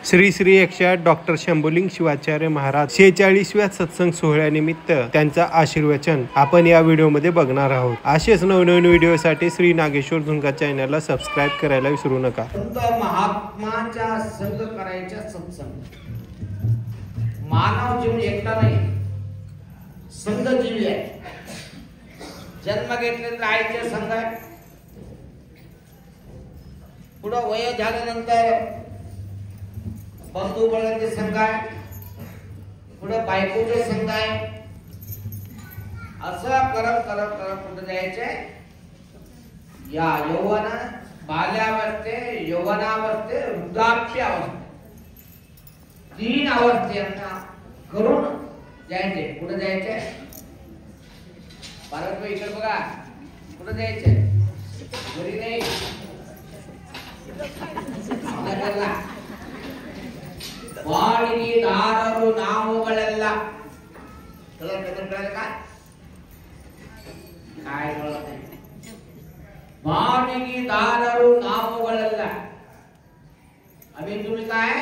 Shri Shri 108 doctor Shambhuling Shivacharya Maharaj 46व्या सत्संग सोहळ्यानिमित्त त्यांचा आशीर्वचन आपण या व्हिडिओमध्ये बघणार आहोत। असेच नवनवीन व्हिडिओसाठी श्री नागेश्वर झुंका चॅनलला सबस्क्राइब करायला विसरू नका। संत महात्माच्या संग करायचा सत्संग। मानव जीव एकटा नाही, संघ जीव आहे। जन्म घेतल्यानंतर आईच्या संग आहे, पुढे वय झाल्यानंतर बंधू बळांचे संघ आहे, पुढे बायकोचे संघ आहे। असं करत करत करत कुठे जायचे? या यौवन बाल्यावस्थे, यौवनावस्थे, वृद्धाप्यावस्थे, तीन अवस्थेंना करून जायचे। कुठे जायचे? भारत को इकडे बघा, कुठे जायचे? घरी नाही, नगरला। ವಾಣಿದಾರರು ನಾವುಗಳೆಲ್ಲ वाणिगीदारರು नाವುगಳೆಲ್ಲ आम्ही तुम्ही काय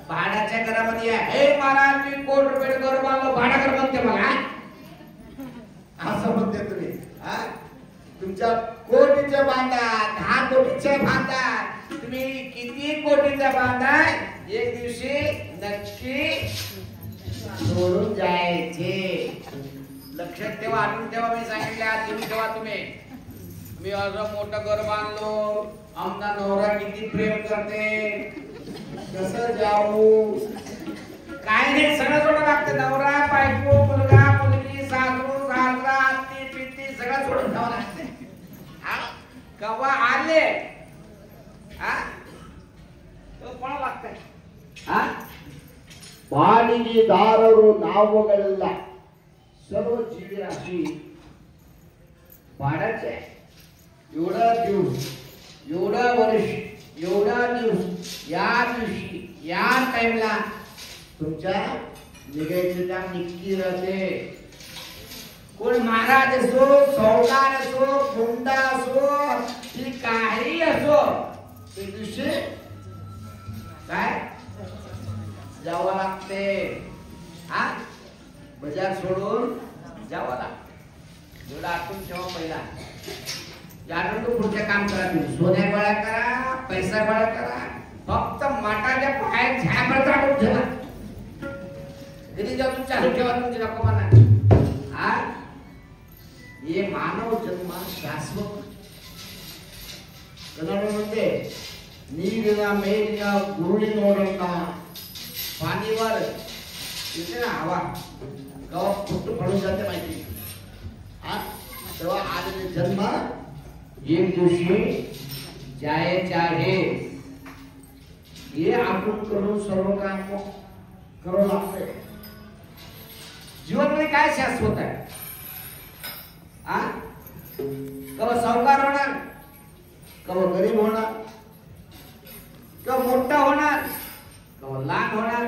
भाड्याच्या घरामध्ये आहे? हे महाराज मी कोट रुपये घर बांधलो, भाडा घर म्हणते मला असं म्हणते तुम्ही? तुमच्या कोटीचे बांधा, 10 कोटीचे बांधा, तुम्ही किती कोटीचे बांधा, एक दिवशी नक्की सोडून जायचे। लक्षात ठेवा, आठवून ठेवा। मी सांगितले आठवून ठेवा तुम्ही। मी असं मोठं घर बांधलो, आमचा नवरा किती प्रेम करते, कसं जाऊ, काय नाही सगळं सोडून लागतं। नवरा, बायको, मुलगा, मुलगी, सासू, सासरा, आत्ती, पित्ती सगळं सोडून जावं लागतं। कवा आले तो कोण लागतंय? वाणिगीदारರು ನಾವುಗಳೆಲ್ಲ सर्व जीवराशी भाड्याचे। एवढा दिवस, एवढा वर्ष, एवढा दिवस, या दिवशी, या टाइमला तुमच्या निघायचं काम नक्की राहते। कोण महाराज असो, सौदार असो, गुंडा असो, की काही असो, ते दिवशी काय जावं लागते। बाजार सोडून जावं लागतं। एवढा आठवून ठेवा पहिला। यातून तो पुढचे काम करा, तुम्ही सोन्या गोळा करा, पैसा गोळा करा, फक्त माटाच्या पायात झापड काढून ठेवा। कधी जाऊन चालू ठेवा तुमची रक्कम ना। ये मानव जन्म शाश्वत म्हणते ನೀರಿನ ಮೇಲಿನ ಗುರುಳಿನೋಡನ್ನ पाणीवर येते ना हवा, कवा फुट पडून जाते माहिती। तेव्हा आलेले जन्म एक दिवशी जायचे आहे। हे आपण करून सर्व काम करावं लागते। जीवनामध्ये काय शाश्वत आहे? कवा सावकार होणार, कवा गरीब होणार, कवा मोठा होणार, कवा लहान होणार,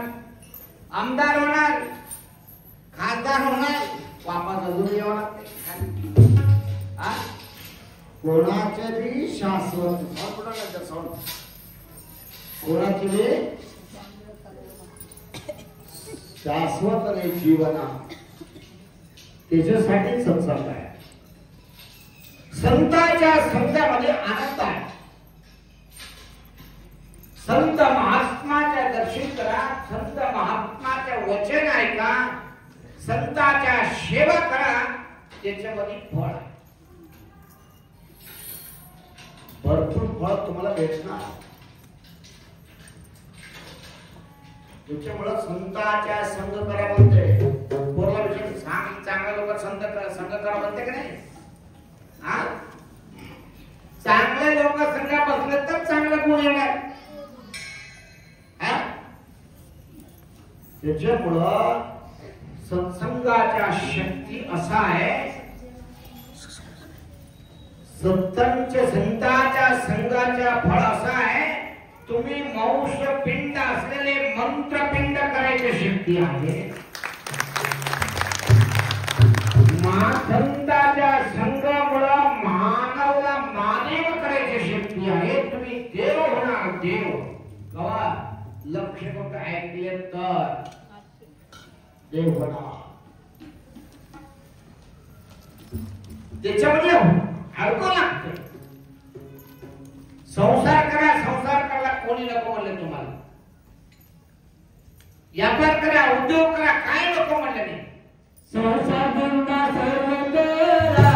आमदार होणार, खासदार होणार, वापस अजून यावं लागते। कोणाचे बी शाश्वत, कोणाचे बी शाश्वत नाही जीवना, त्याच्यासाठी सत्संग आहे। संतांच्या संघामध्ये आनंद आहे। संत महात्माच्या दर्शन करा, संत महात्माच्या वचन ऐका, संतांच्या सेवा करा, त्याच्यामध्ये फळ आहे। भरपूर फळ तुम्हाला भेटणार। त्याच्यामुळे संतांच्या संघ करा म्हणते। बोलला विषय सांग, चांगल्या लोक संघ करा म्हणते का नाही? चांगले लोक संघा बसले तर चांगलं गुण येणार। त्याच्यामुळं सत्संगाच्या शक्ती असा आहे, संतांच्या संघाच्या फळ असा आहे, तुम्ही मौष पिंड असलेले मंत्रपिंड करायची शक्ती आहे। संतांच्या संघामुळं मानवला मानव करायची शक्ती आहे। तुम्ही देव होणार, देव। कवा शब्द ऐकले तर देव होणार. त्याच्यामध्ये हडकं लागतं. संसार करायला कोणी नको म्हणले तुम्हाला. व्यापार करा, उद्योग करा, काय नको म्हणले नाही. संसार धंदा सर्व करा.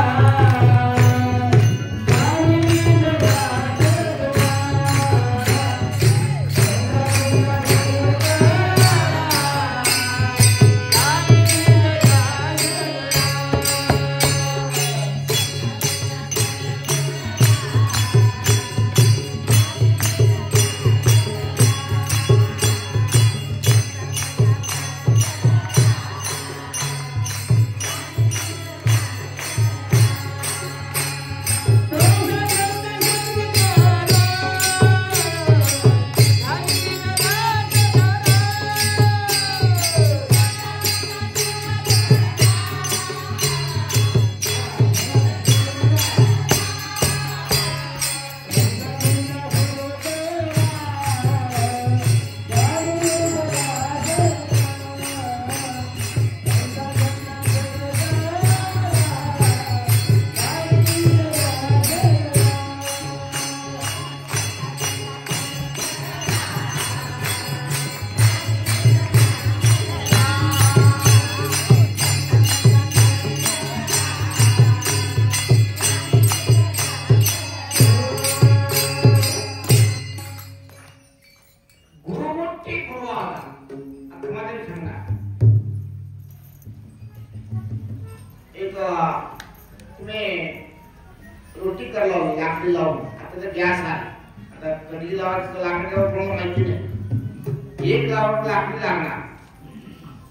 रोटी करायला लाकडी लावून आता तर गॅस आहे. आता कधी लावायचं लाकडावर कोणाला माहिती नाही. एक लावट लाकडी लागणार,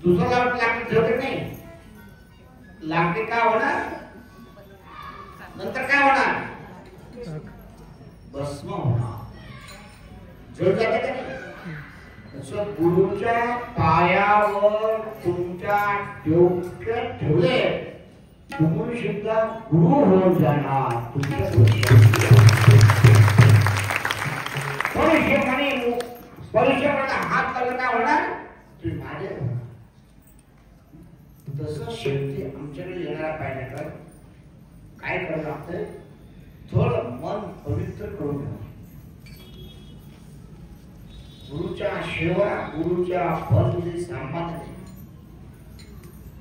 दुसरं लावट लाकडी ठेवत नाही. लाकडी काय होणार, नंतर काय होणार, भस्म होणार, जळ जाते का नाही. तसं गुरुच्या पायावर तुमच्या डोक्यात ठेवले तुम्ही सुद्धा गुरु होऊन जाणार. परीक्षेमध्ये हात लावला काय होणार, तुम्ही माझे होणार. तसं शक्ती आमच्याकडे येणार पाहिजे तर काय करावं लागतंय, थोडं मन पवित्र करून घ्या. गुरुच्या सेवा, गुरुच्या पदमध्ये सामान्य.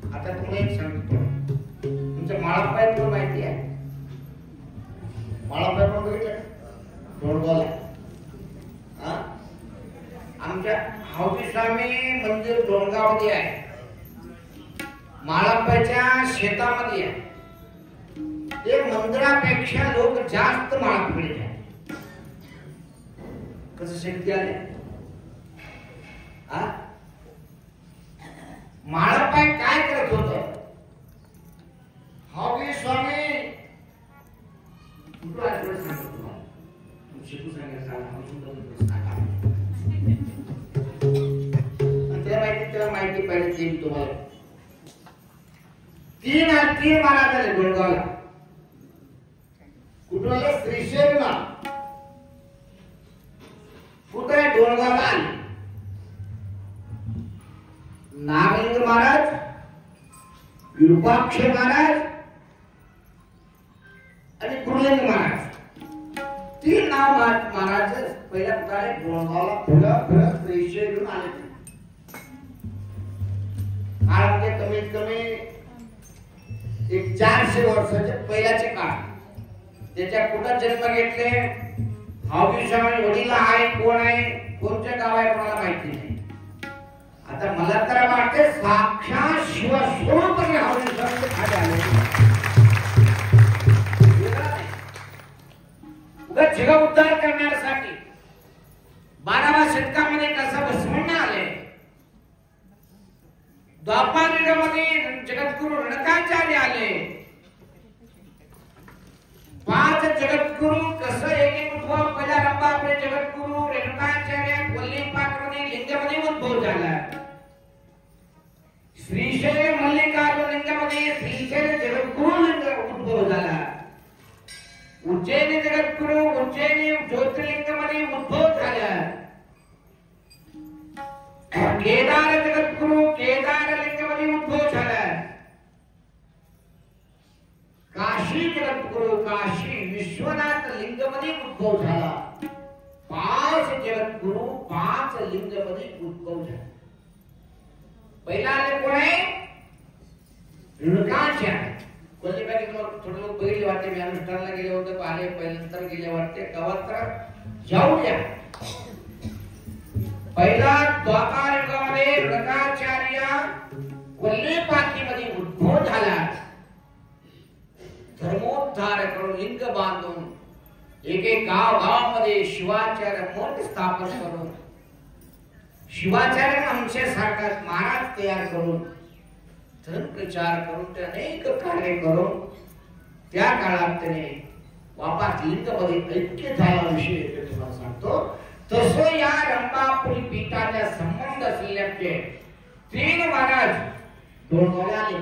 आता तुम्हाला एक सांगतो, तुमचं माळापाय तुला माहिती आहे, माळापाय पण बघितलं डोळगावला. आमच्या हावजी स्वामी मंदिर डोणगावमध्ये आहे, माळापायच्या शेतामध्ये आहे. ते मंदिरापेक्षा लोक जास्त माळापडले आहे. कसं शक्ती आले, माळापाय काय करत होत, हावजी स्वामी माहिती पाहिजे. तुम्हाला तीन महाराज झाले डोणगावला. कुठं आले, श्रीशैलला. कुठे डोणगावला आले नागलिंग महाराज, विरूपाक्ष महाराज आणि गुरुलिंग महाराज. तीन नाव महाराज पहिल्या पुढे डोणगावला फिरत श्रीशैलून आले. काळ कमीत कमी एक 400 वर्षाचे पहिल्याचे काळ. त्याच्या कुठं जन्म घेतले, हावजी स्वामी वडील आहे, कोण आहे, कोणत्या गाव आहे कोणाला माहिती नाही. आता मला तर वाटते साक्षात शिवस्वरूप हावजी स्वामी खाली आले. जग उद्धार करण्यासाठी 12व्या शतकामध्ये कसं भस्मण्य आले. द्वापार युगामध्ये जगद्गुरु रणकाचार्य आले. 5 जगद्गुरु कसं एक उद्भव, पहिला रंबा आपले जगद्गुरु रेणुकाचार्य वल्लीपाकमध्ये लिंगामध्ये उद्भव झाला. श्रीशैल मल्लिकार्जुन लिंगामध्ये श्रीशैल जगद्गुरु लिंग उद्भव झाला. उज्जैनी जगद्गुरु उज्जैनी ज्योतिर्लिंगामध्ये उद्भव झाला. केदार जगद्गुरु केदार लिंगामध्ये उद्भव झाला. काशी जगद्गुरु काशी विश्वनाथ लिंगामध्ये उद्भव झाला. 5 जगद्गुरु 5 लिंगामध्ये उद्भव झाला. पहिला आले कोण आहे? रेणुकाचार्य. कोणी बाकी थोडं लोक बघितले वाटते, मी अनुष्ठानाला गेले होते, आले पहिल्यानंतर गेले वाटते, गावात जाऊ द्या. पहिला द्वापार युगामध्ये रेणुकाचार्य वल्लीपाकीमध्ये उद्भव झाला. धर्मोद्धार करून लिंग बांधून एक गावामध्ये शिवाचार्य मठ स्थापन करून शिवाचार्य आमच्यासारखा महाराज तयार करून धर्म प्रचार करून ते अनेक कार्य करून त्या काळात त्याने वापस लिंगमध्ये ऐक्य झाला विषय तुम्हाला सांगतो. तसं या रंभापुरी पीठाच्या संबंध असलेले 3 महाराज डोंगराला आले.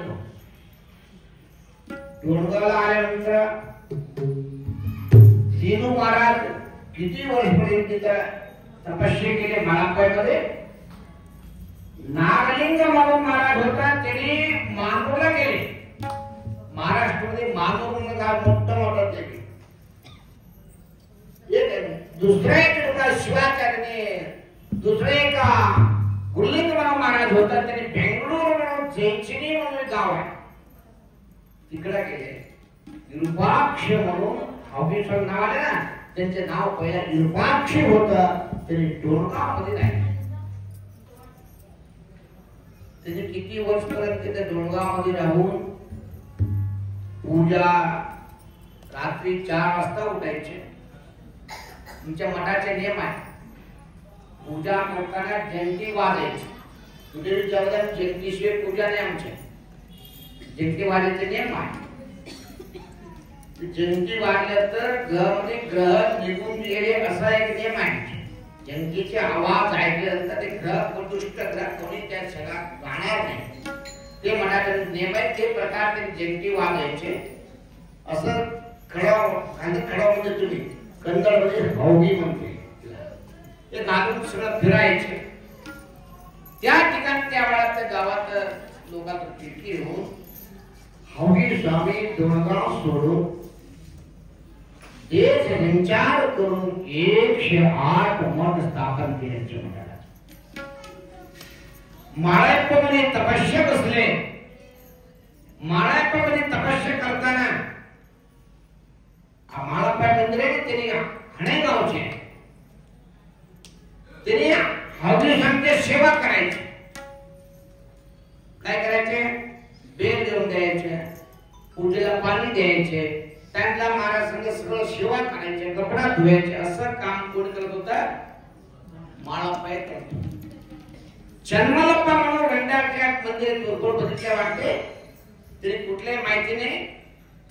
डोंगराला आल्यानंतर 3 महाराज किती वर्षपर्यंत तिथं तपस्या केले. माळापायमध्ये नागलिंग म्हणून महाराज होता, त्यांनी मानूरला गेले. महाराष्ट्रामध्ये मानूर म्हणून गाव मोठं मोठं ते दुसऱ्या एका शिवाचार्याने दुसरे एका गुल्लिंग म्हणून महाराज होता, त्यांनी बेंगळूर म्हणून जैनचिनी म्हणून गाव आहे तिकडे गेले. विरूपाक्ष म्हणून ऑफिसर नाव आले ना, त्यांचे नाव पहिला विरूपाक्ष होतं. त्यांनी डोंगरामध्ये राहिले. त्याने किती वर्षपर्यंत तिथे डोंगरामध्ये राहून पूजा रात्री 4 वाजता उठायचे. तुमच्या मठाचे नियम आहे. पूजा करताना जयंती वाजायची. तुझे जगदात जयंतीशिवाय पूजा नाही आमच्या. जयंती वाजायचे नियम आहे. जयंती वाजल्या तर घरामध्ये ग्रह निघून गेले असा एक नियम आहे. जयंतीचे आवाज ऐकल्यानंतर ते ग्रह प्रदुष्ट ग्रह कोणी त्या जगात राहणार नाही. ते मठाचे नियम आहे. ते प्रकार ते जयंती वाजायचे. असं खडामध्ये तुम्ही कन्नडमध्ये हौगी म्हणते ते घालून सगळं फिरायचे. त्या ठिकाणी त्या वेळात त्या गावात लोकांना चिठ्ठी होऊन हौगी स्वामी डोंगराव सोडून देश संचार करून 108 मठ स्थापन केल्याचे म्हणाला. माळाप्पामध्ये तपस्या बसले. माळाप्पामध्ये तपस्या करताना माळाप्पा मंदिर आहे त्यांनी हणे गावचे त्यांनी हौदी स्वामीची सेवा करायची. काय करायचे? बेल देऊन द्यायचे, पूजेला पाणी द्यायचे, त्यांना महाराज संघ सगळं सेवा करायचे, कपडा धुवायचे. असं काम कोण करत होता? माळाप्पा करत. चन्मलप्पा म्हणून रंडाच्या मंदिर बघितल्या वाटते. तरी कुठल्याही माहिती नाही.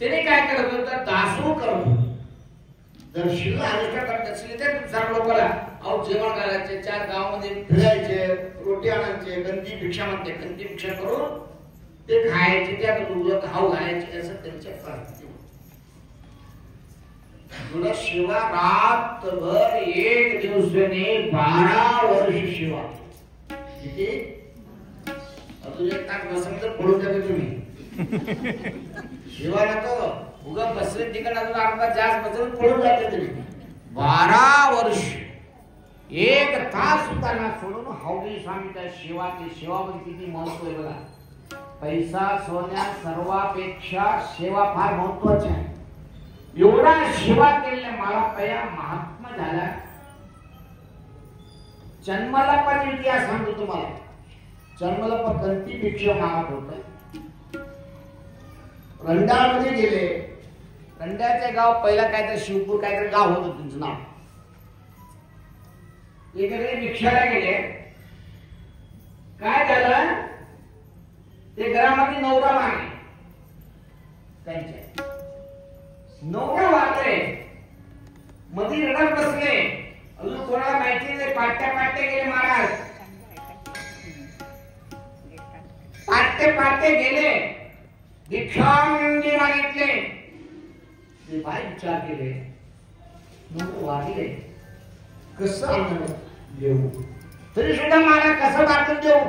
त्याने काय करत होता? दासू करत होता. जर शिव अनुष्ठान करत असले तर चार लोकांना अहो जेवण घालायचे, 4 गावामध्ये फिरायचे, रोटी आणायचे, गंदी भिक्षा म्हणते, गंदी भिक्षा करून ते खायचे, त्यात उलट हाव घालायचे. असं त्यांच्या करत. तुला शिवा रातभर 1 दिवसाने 12 वर्ष शिवा. किती? अजून 1 तास बसलं तर पडून जाते तुम्ही. शिवाला तो उगा बसले ठिकाण अजून अर्धा जास्त बसून पडून जाते तुम्ही. 12 वर्ष 1 तास सुद्धा ना सोडून हौदी स्वामीच्या शिवाची सेवामध्ये किती महत्व आहे बघा. पैसा सोन्या सर्वापेक्षा सेवा फार महत्वाची आहे. एवढा सेवा केलेल्या माळाप्पा महात्मा झाला. जन्मलप्पा इतिहास सांगतो तुम्हाला. जन्मलप्पा गंती भिक्षा मागत होता. रंडामध्ये गेले. रंड्याचे गाव पहिला काहीतरी शिवपूर काहीतरी गाव होतं तुमचं नाव. इकडे भिक्षाला गेले. काय झालं? ते घरामध्ये नवरा मागे त्यांच्या नवरा वागले. मध्ये रडत बसले. अजून कोणाला माहिती नाही. पाट्या गेले महाराज. पाट्टे गेले. भिक्षांगी मागितले. ते बाई विचार केले. वाढले कसं देऊ. तरी सुद्धा महाराज कसं बांधून देऊ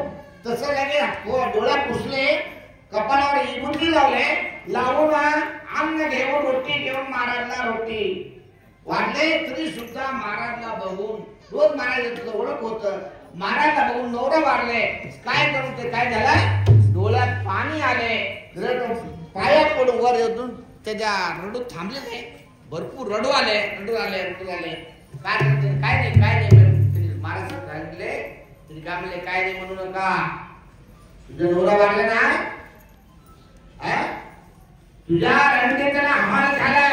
तसं लगे डोळ्या पुसले, कपाळावर इबुटी लावले, लावून अन्न घेऊन रोटी घेऊन महाराजला रोटी वाढले. तरी सुद्धा महाराजला बघून रोज महाराजांचं ओळख होत. महाराजला बघून नवरा वाढले. काय करून ते काय झालं, डोळ्यात पाणी आले, पाया पडून वर येऊन त्याच्या रडू थांबले नाही. भरपूर रडू आले. काय नाही महाराज सांगितले तरी काय म्हणले, काय नाही म्हणू नका. तुझा नवरा वाढला ना, तुझ्या रणतेचा हाल झाला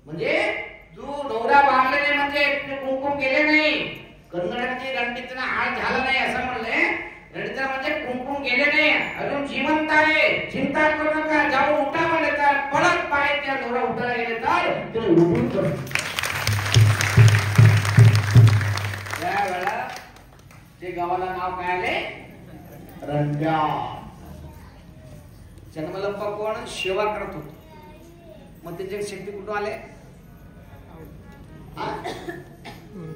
म्हणजे तू नवरा वाढला नाही म्हणजे कुंकुम केले नाही. कन्नडाची रणतेचा हाल झाला नाही असं म्हणले. रणतेचा म्हणजे कुंकुम गेले नाही, अजून जिवंत आहे. चिंता करू नका. जाऊन उठा म्हणले तर पडत पाय त्या नवरा उठायला गेले तर तुम्ही उठून कर. त्यावेळेला ते गावाला नाव काय आले, रंजा. जन्मलप्पा कोण सेवा करत होतो. मग त्याची शक्ती कुठून आले,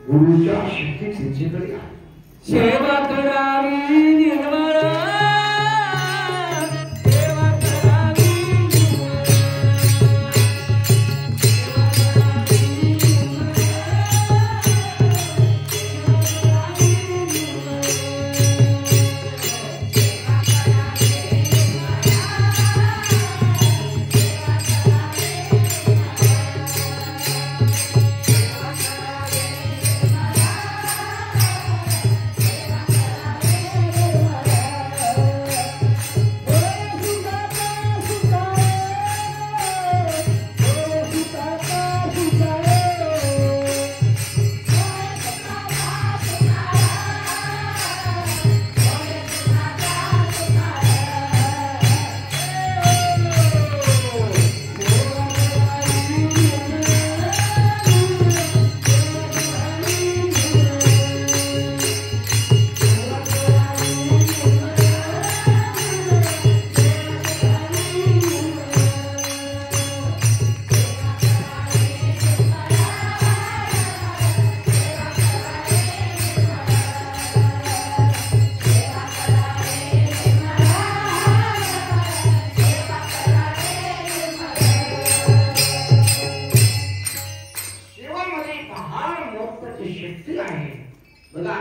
गुरुच्या शक्ती त्यांच्याकडे सेवा करावी निर्मळ. बघा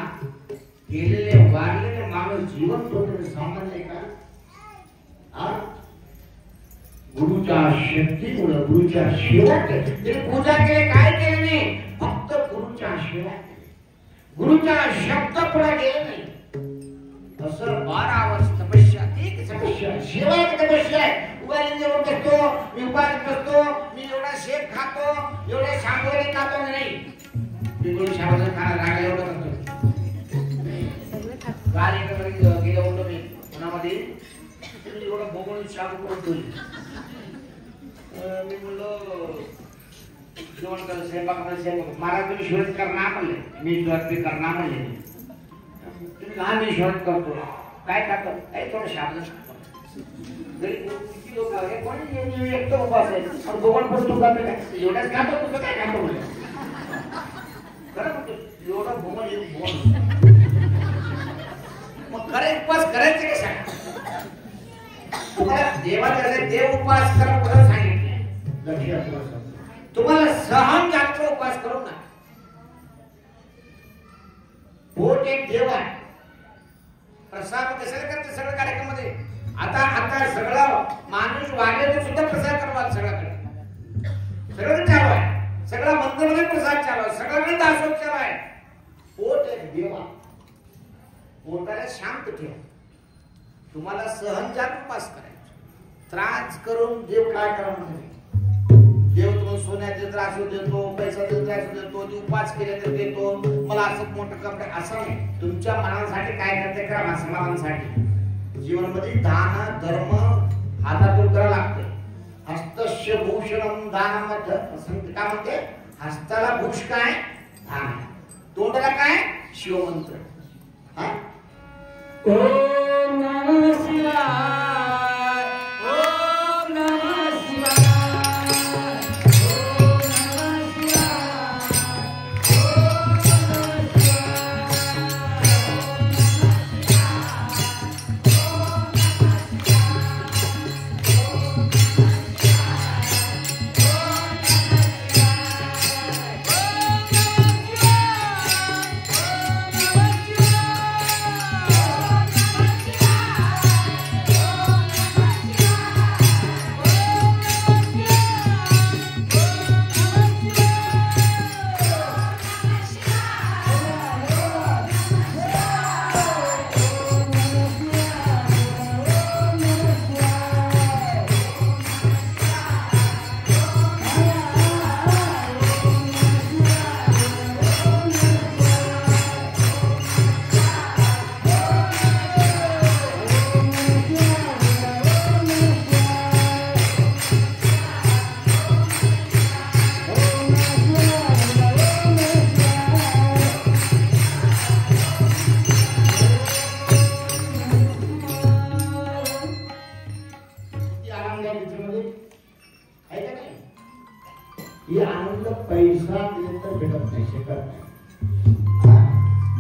गेलेले वारलेले माणूस जिवंत होते सामान्य का, गुरुच्या शक्तीमुळे गुरुच्या सेवा केली. पूजा केली, काय केली नाही, फक्त गुरुच्या सेवा केली. गुरुच्या शब्द पुढे गेले नाही. असं 12 वर्ष तपस्या, एक तपस्या, सेवा एक तपस्या आहे. उगाच जेवण करतो मी, उपास करतो मी, एवढा शेक खातो, एवढे शांगोरे खातो नाही. बिलकुल शांगोरे खायला लागले एवढं करतो. काल एका गेलो होतो मी पुण्यामध्ये, एवढं भोगून शांत करतो मी. म्हणलो जेवण कर, स्वयंपाक महाराज तुम्ही शोध करणार म्हणले, मी शोध करणार म्हणले. तुम्ही लहान मी शोध करतो काय खातो, काही थोडं शांत किती लोक कोणी एकटं उपास आहे भोगण पडतो का एवढ्याच खातो, तुझं काय खातो म्हणलं. खरं म्हणतो एवढं भोगण भोगण मग खरे उपवास करायचे कशा, तुम्हाला देवाचा देव उपवास करा पुढे सांगितले. तुम्हाला सहन जास्त उपवास करू ना. पोट एक देव आहे. प्रसाद कशाला करते सगळ्या कार्यक्रमामध्ये. आता सगळं माणूस वाढले सुद्धा प्रसाद करवा, सगळ्याकडे सगळं चालू आहे, सगळं मंदिरमध्ये प्रसाद चालू आहे, सगळ्याकडे दासोह चालू आहे. पोट एक देव आहे. पोटाला शांत ठेवा. तुम्हाला सहनजात उपास करायचा. त्रास करून देव काय करा म्हणजे, देव तुम्हाला सोन्याचे त्रास देतो, पैशाचे त्रास देतो, उपास केले तर देतो, मला असं मोठं कपडे असं नाही. तुमच्या मनासाठी काय करते करा, समाधानासाठी. जीवनामध्ये दान धर्म हातातून करावं लागते. हस्तस्य भूषणम दानमध्ये काय म्हणते, हस्ताला भूष काय दान, तोंडाला काय शिवमंत्र. ओम नमः शिवाय, ओम नमः शिवाय, ओम नमः शिवाय, ओम नमः शिवाय. ही आनंद पैसा दिले तर भेटत नाही, शकत नाही.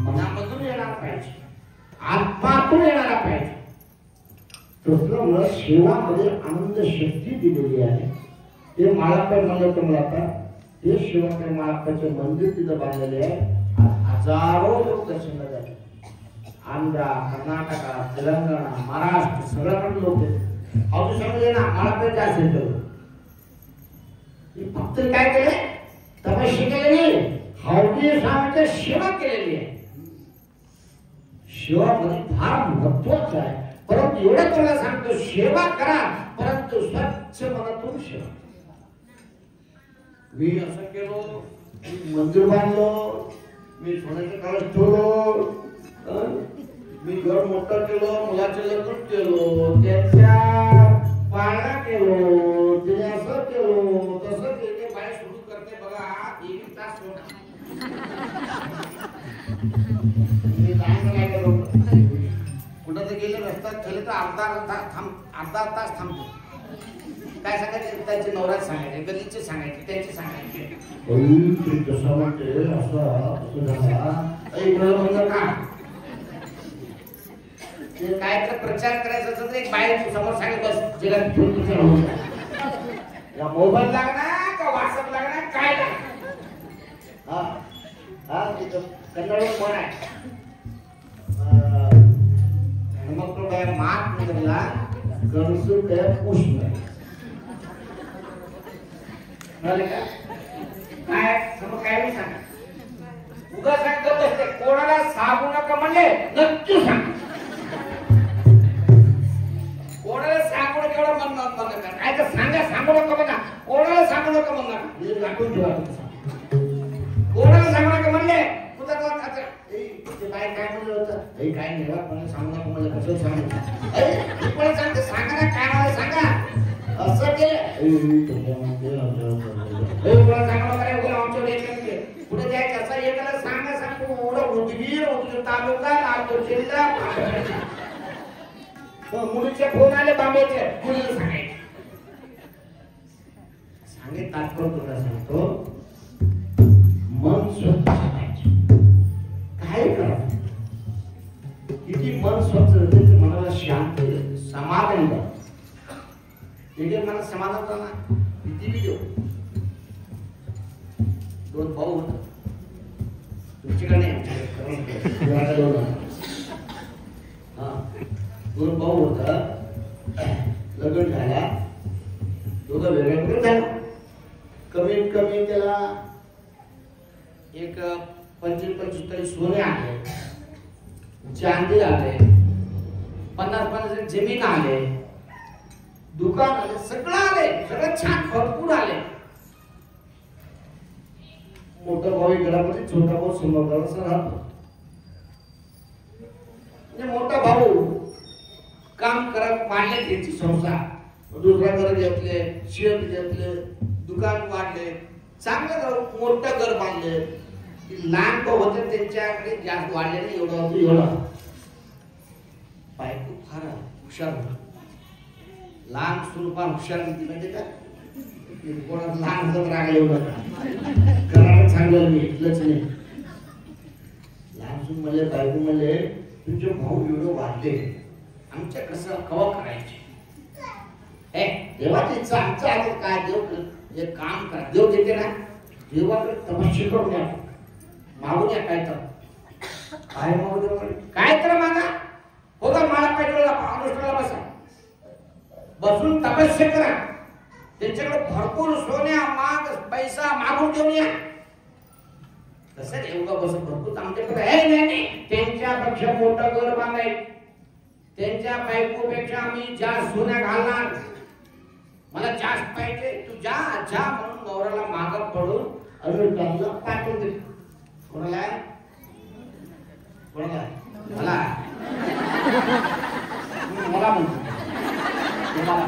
मनामधून येणार पाहिजे, आत्मातून येणारा पाहिजे. तसं शिवामध्ये आनंद शक्ती दिलेली आहे. ते माळापण म्हणलं तुम्हाला आता, ते शिवाकडे माळापाचे मंदिर तिथं बांधलेले आहे. हजारो लोक दर्शनाला जातात. आंध्रा, कर्नाटका, तेलंगणा, महाराष्ट्र सगळ्याकडे लोक येतात. अजून समजले ना माळापण जास्त येतं. फक्त काय केले, तपस्या केलेली, हौदी स्वामीची सेवा केलेली आहे. सेवा म्हणजे फार महत्वाचं आहे. परंतु एवढं तुम्हाला सांगतो, सेवा करा परंतु स्वच्छ मनातून सेवा. मी असं केलो, मी मंदिर बांधलो, मी सोन्याचं कळस ठेवलो, मी घर मोठं केलं, मुलाचं लग्न केलो, त्याच्या पाळणा केलो, तिने असं केलो तसं केलं. बाय सुरू करते बघा, 1 तास होता. मी काय केलो, कुठं तर गेले रस्त्यात गेले तर अर्धा तास थांबतो. काय सांगायचे, त्याचे नवराच सांगायचे, गलीचे सांगायचे, त्यांचे सांगायचे. कसं म्हणते असं का काय तर प्रचार करायचा असेल तर एक बाहेर समोर सांगेल, बस जगात मोबाईल लागणार का व्हॉट्सअप लागणार काय लागणार. कन्नड कोण आहे मग तो काय मात निघाला गणसू काय पुष्प काय समोर काय सांग उगा सांगतो बसते. कोणाला सांगू नका म्हणले नक्की सांग. कोणाला सांगू नका एवढं म्हणणं काय तर सांगा, सांगू नका म्हणा. कोणाला सांगू नका म्हणणार म्हणजे गाठून ठेवा. कोणाला सांगू नका म्हणले तुझा काय काय म्हणलं होतं हे काय नाही कोणाला सांगू नका म्हणलं कसं सांगू कोणाला सांगते सांगा ना काय मला सांगा असं केलं पुढे जायचं असं एकाला सांगा सांगतो एवढं उदगीर तालुका लातूर जिल्हा मुलीचे फोन आले बांबेचे मुलीला सांगायचे. सांगे तात्पर्य तुला सांगतो मन स्वच्छ करायचे. काय करायचं किती मन स्वच्छ होते मनाला शांती समाधान मला समाधान करणार किती बी देऊ. 2 भाऊ होत तुमच्याकडे हा 2 भाऊ होता लग्न झाला दोघं वेगळं झालं. कमीत कमी त्याला एक 25-25 सोने आले, चांदी आले, 50-50 जमीन आले, दुकान आले, सगळं आले, सगळं छान भरपूर आले. मोठा भाऊ घरामध्ये छोटा भाऊ समोर राहतो. मोठा भाऊ काम करत वाढले त्यांची संसार, दुसरा घर घेतले, शेत घेतले, दुकान वाढले, चांगलं मोठं घर बांधले. लहान भाऊ होते त्यांच्याकडे जास्त वाढले नाही, एवढं होतं एवढं. बायको फार हुशार होता, लहान स्वरूपात हुशार होती म्हणजे का कोणाला लहान होत राग एवढं करायला चांगलं मी इथलंच नाही. लहान सून म्हणले बायको म्हणले तुमचे भाऊ एवढं वाढले आमच्या कसं कवा करायचे देवाची इच्छा आमच्या हातात काय देव एक काम करा देव देते ना देवाकडे तपस्या करून या मागून या काय तर काय मागू देव काय तर मागा होता मला पाहिजे अनुष्ठाला बसा बसून तपस्या करा. त्यांच्याकडे भरपूर सोन्या माग पैसा मागून घेऊन या. तसं एवढं बस भरपूर आमच्याकडे आहे नाही. त्यांच्यापेक्षा मोठं घर बांधायचं, त्यांच्या बायकोपेक्षा आम्ही जास्त सोन्या घालणार, मला जास्त पाहिजे तू जा जा म्हणून नवऱ्याला मागं पडून अनुष्ठानला पाठवून दे. कोणाला कोणाला मला मला म्हणतो मला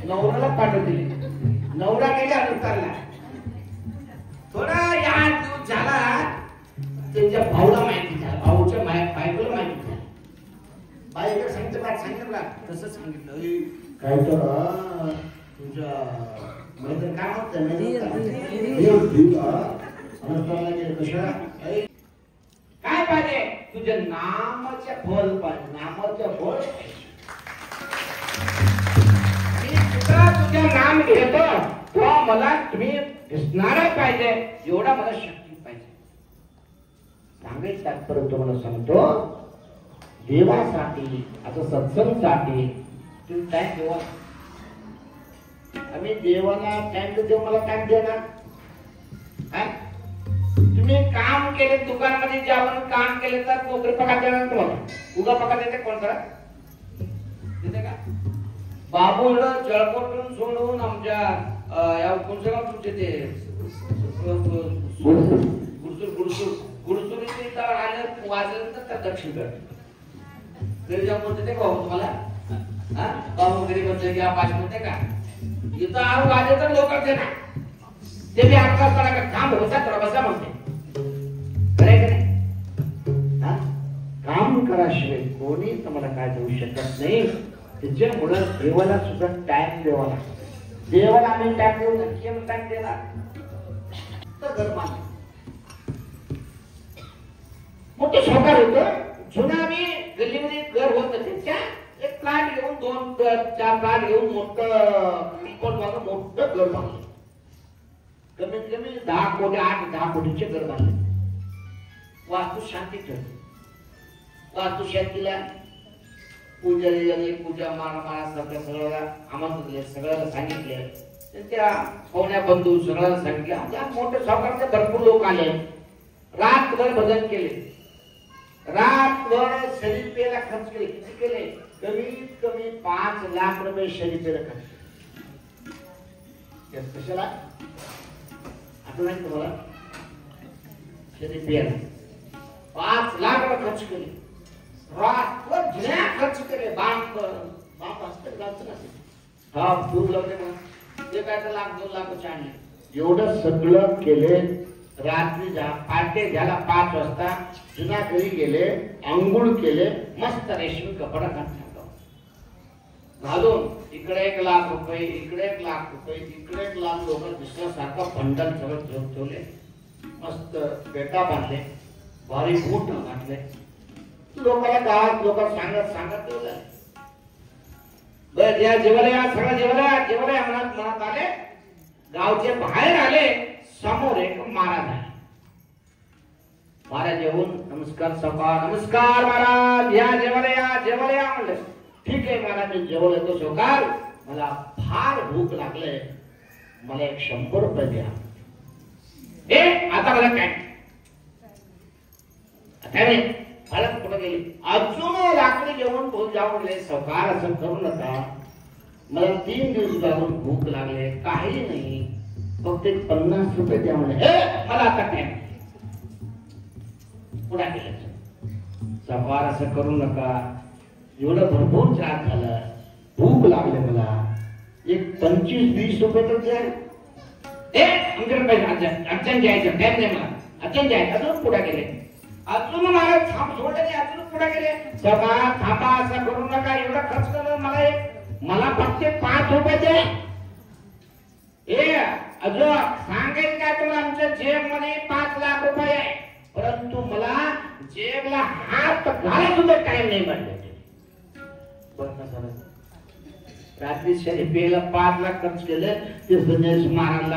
नवऱ्याला पाठवते. नवरा गेला अनुष्ठानला थोडा या दिवस झाला त्यांच्या भाऊला माहिती झाला, भाऊच्या माया काय सांगितलं मला तसं सांगितलं काय तर तुमच्या मैत्रीण काय कशा काय पाहिजे तुझ्या नामाच्या फळ पाहिजे नामाच्या फळ तुझं नाम घेतो तो मला तुम्ही दिसणारा पाहिजे एवढा मला शक्ती पाहिजे सांगायचं तात्पर्य तुम्हाला सांगतो देवासाठी आता सत्संगसाठी तुम्ही टाइम देवा आम्ही देवाला टाइम देऊ मला टाइम देणार तुम्ही काम केले दुकानामध्ये जाऊन काम केले तर नोकरी पगार देणार तुम्हाला उगा पगार देते कोण करा देते का बाबूला जळकोटून सोडून आमच्या या कोणचं गाव तुमचे ते गुडसुर इथे आलं वाजल्यानंतर त्या दक्षिणकडे घरी जाऊन बोलते ते का तुम्हाला बाबू घरी बसले की पाच म्हणते का इथं आरू वाजे तर लोक ना ते बी आपला करा काम होता तर बसा म्हणते खरंय का नाही काम कराशिवाय कोणी तुम्हाला काय देऊ शकत नाही त्याच्यामुळे देवाला सुद्धा टाइम द्यावा लागतो देवाला आम्ही टाइम देऊ नक्की टाइम देणार तर घर मान मोठे सावकार होतं जुना आम्ही गल्लीमध्ये घर होत त्याच्या एक प्लॅट घेऊन 2-4 प्लॅट घेऊन मोठं घर बांधलं कमीत कमी 10 कोटी 8-10 कोटीचे घर बांधले वास्तू शांती ठेवली वास्तू शांतीला पूजारी पूजा मारा सगळ्याला आमंत्रण दिले सगळ्याला सांगितले त्या पाहुण्या बंधू सगळ्याला सांगितले आमच्या मोठे सावकारचे भरपूर लोक आले रातभर भजन केले रातभर शरीफेला खर्च केले किती केले कमीत कमी 5 लाख रुपये शरीफेला खर्च केले कशाला आठवण आहे तुम्हाला शरीफेला 5 लाख रुपये खर्च केले रातभर जुन्या खर्च केले बाप असतं जायचं ना हा दूर लावले मग ते काय तर 1-2 लाख आणले एवढं सगळं केले रात्री पहाटे झाला 5 वाजता जुना घरी गेले अंघोळ केले मस्त रेशमी कपडा घालून इकडे 1 लाख रुपये इकडे 1 लाख रुपये इकडे 1 लाख लोक दिसल्यासारखं बंडल सगळं घेऊन ठेवले मस्त पेटा बांधले भारी बूट घातले लोकांना गावात लोक सांगत ठेवलं बरं जेवल्या सगळं जेवल्या मनात आले गावचे बाहेर आले समोर एक महाराज आहे महाराज येऊन नमस्कार सावकार नमस्कार महाराज या जेवल्या म्हणले ठीक आहे महाराज मी जेवण येतो सावकार मला फार भूक लागले मला 100 रुपये द्या आता मला काय हळद कुठं गेली अजून रात्री जेवण भूक जाऊन गेले सावकार असं करू नका मला 3 दिवस जाऊन भूक लागले काही नाही फक्त 50 रुपये द्या म्हणले मला आता काय पुढे गेले सावकार असं करू नका एवढं भरपूर त्रास झाला भूक लागले मला एक 25-20 रुपये तर द्या आमच्याकडे पाहिजे अडचण घ्यायचं टाइम नाही मला अडचण घ्यायचं अजून पुढे गेले अजून मला थांब सोडले नाही अजून पुढे गेले सगळा थांबा असं करू नका एवढा खर्च करून मला फक्त 5 रुपये द्या अजून सांगायचं काय तुला आमच्या जेब मध्ये 5 लाख रुपये आहे परंतु मला जेबला हात घालत सुद्धा टाइम नाही म्हणले रात्री शरीफेला 5 लाख खर्च केले ते संदेश महाराजला